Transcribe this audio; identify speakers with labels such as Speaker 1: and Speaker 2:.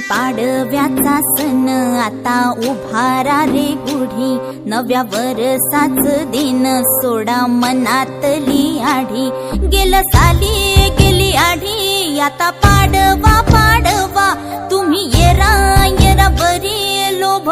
Speaker 1: पाडव्याचा सण आता उभारा रे गुढी, नव्या वरसाच दिन सोडा मनातली आढी। गेलं साली गेली आढी, आता पाडवा पाडवा तुम्ही येरा येरा बरी लोभ